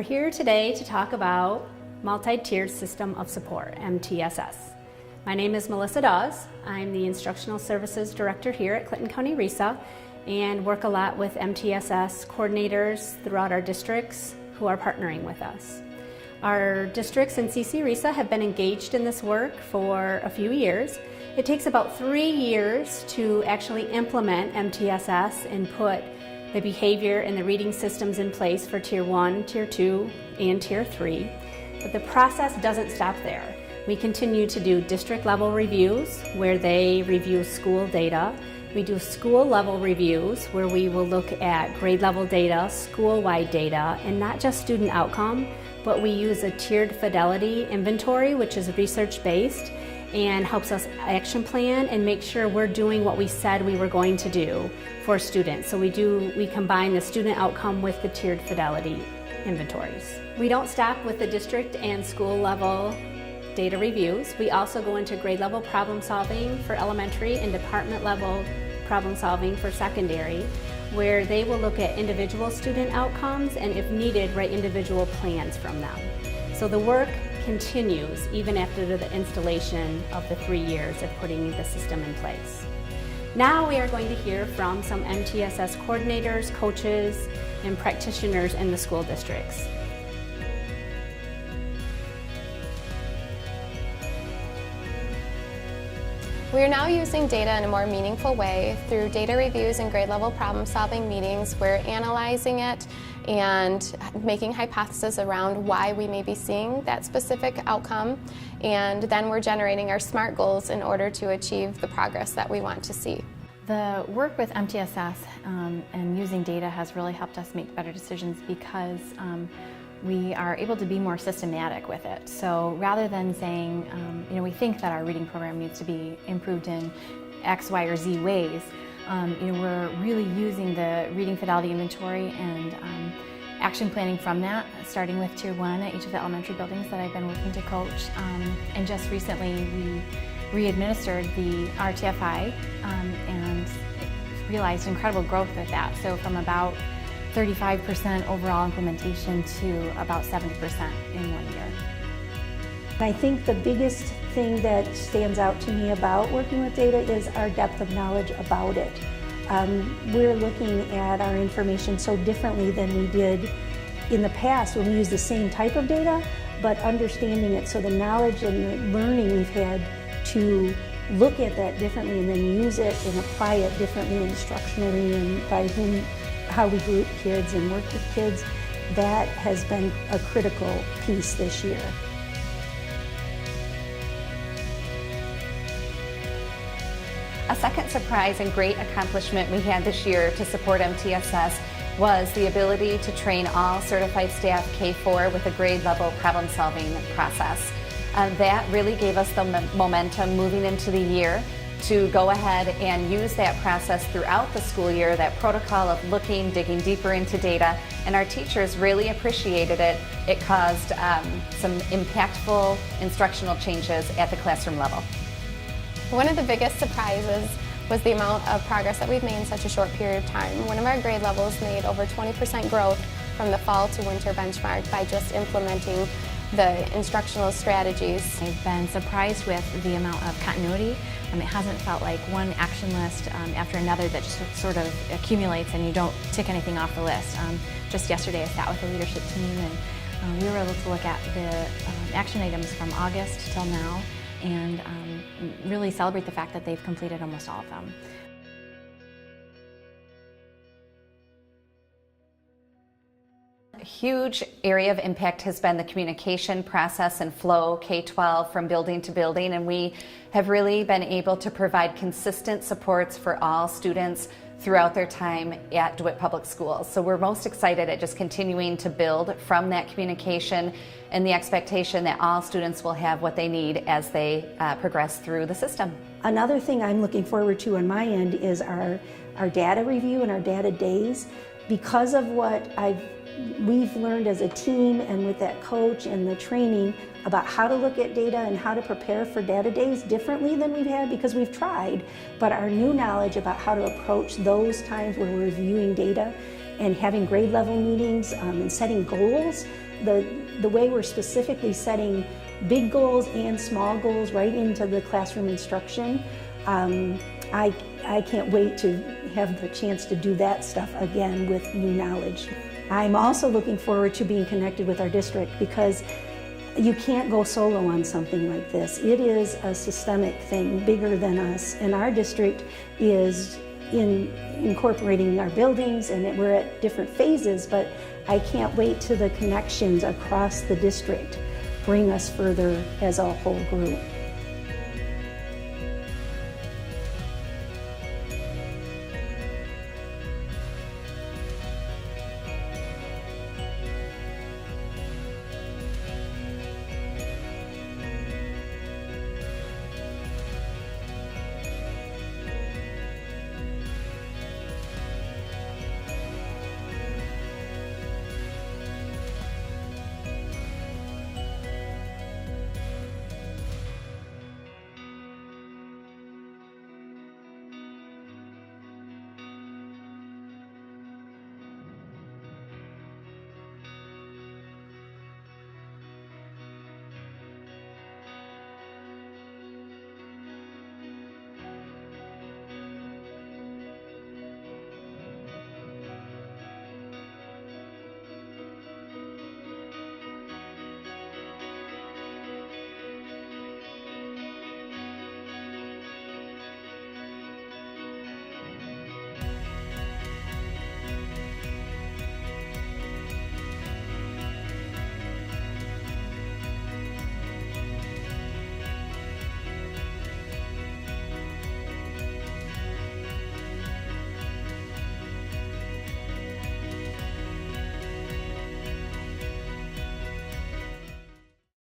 here today to talk about Multi-Tiered System of Support, MTSS. My name is Melissa Dawes. I'm the Instructional Services Director here at Clinton County RESA and work a lot with MTSS coordinators throughout our districts who are partnering with us. Our districts in CC RESA have been engaged in this work for a few years. It takes about 3 years to actually implement MTSS and put the behavior and the reading systems in place for Tier 1, Tier 2, and Tier 3. But the process doesn't stop there. We continue to do district level reviews where they review school data. We do school level reviews where we will look at grade level data, school-wide data, and not just student outcome, but we use a tiered fidelity inventory, which is research-based and helps us action plan and make sure we're doing what we said we were going to do for students. So we combine the student outcome with the tiered fidelity inventories. We don't stop with the district and school level data reviews. We also go into grade level problem solving for elementary and department level problem solving for secondary, where they will look at individual student outcomes and, if needed, write individual plans from them. So the work continues even after the installation of the 3 years of putting the system in place. Now we are going to hear from some MTSS coordinators, coaches, and practitioners in the school districts. We are now using data in a more meaningful way through data reviews and grade level problem solving meetings. We're analyzing it and making hypotheses around why we may be seeing that specific outcome, and then we're generating our SMART goals in order to achieve the progress that we want to see. The work with MTSS and using data has really helped us make better decisions because we are able to be more systematic with it. So rather than saying, we think that our reading program needs to be improved in X, Y, or Z ways, we're really using the reading fidelity inventory and action planning from that, starting with Tier 1 at each of the elementary buildings that I've been working to coach. And just recently we re-administered the RTFI and realized incredible growth with that. So from about 35% overall implementation to about 70% in 1 year. I think the biggest thing that stands out to me about working with data is our depth of knowledge about it. We're looking at our information so differently than we did in the past when we used the same type of data, but understanding it, so the knowledge and the learning we've had to look at that differently and then use it and apply it differently instructionally and by how we group kids and work with kids, that has been a critical piece this year. A second surprise and great accomplishment we had this year to support MTSS was the ability to train all certified staff K-4 with a grade level problem solving process. That really gave us the momentum moving into the year to go ahead and use that process throughout the school year, that protocol of looking, digging deeper into data, and our teachers really appreciated it. It caused some impactful instructional changes at the classroom level. One of the biggest surprises was the amount of progress that we've made in such a short period of time. One of our grade levels made over 20% growth from the fall to winter benchmark by just implementing the instructional strategies. I've been surprised with the amount of continuity. It hasn't felt like one action list after another that just sort of accumulates and you don't tick anything off the list. Just yesterday I sat with the leadership team and we were able to look at the action items from August till now and really celebrate the fact that they've completed almost all of them. A huge area of impact has been the communication process and flow K-12 from building to building, and we have really been able to provide consistent supports for all students throughout their time at DeWitt Public Schools. So we're most excited at just continuing to build from that communication and the expectation that all students will have what they need as they progress through the system. Another thing I'm looking forward to on my end is our data review and our data days. Because of what we've learned as a team and with that coach and the training about how to look at data and how to prepare for data days differently than we've had, because we've tried, but our new knowledge about how to approach those times where we're reviewing data and having grade level meetings and setting goals. The way we're specifically setting big goals and small goals right into the classroom instruction, I can't wait to have the chance to do that stuff again with new knowledge. I'm also looking forward to being connected with our district, because you can't go solo on something like this. It is a systemic thing, bigger than us, and our district is incorporating our buildings, and we're at different phases, but I can't wait till the connections across the district bring us further as a whole group.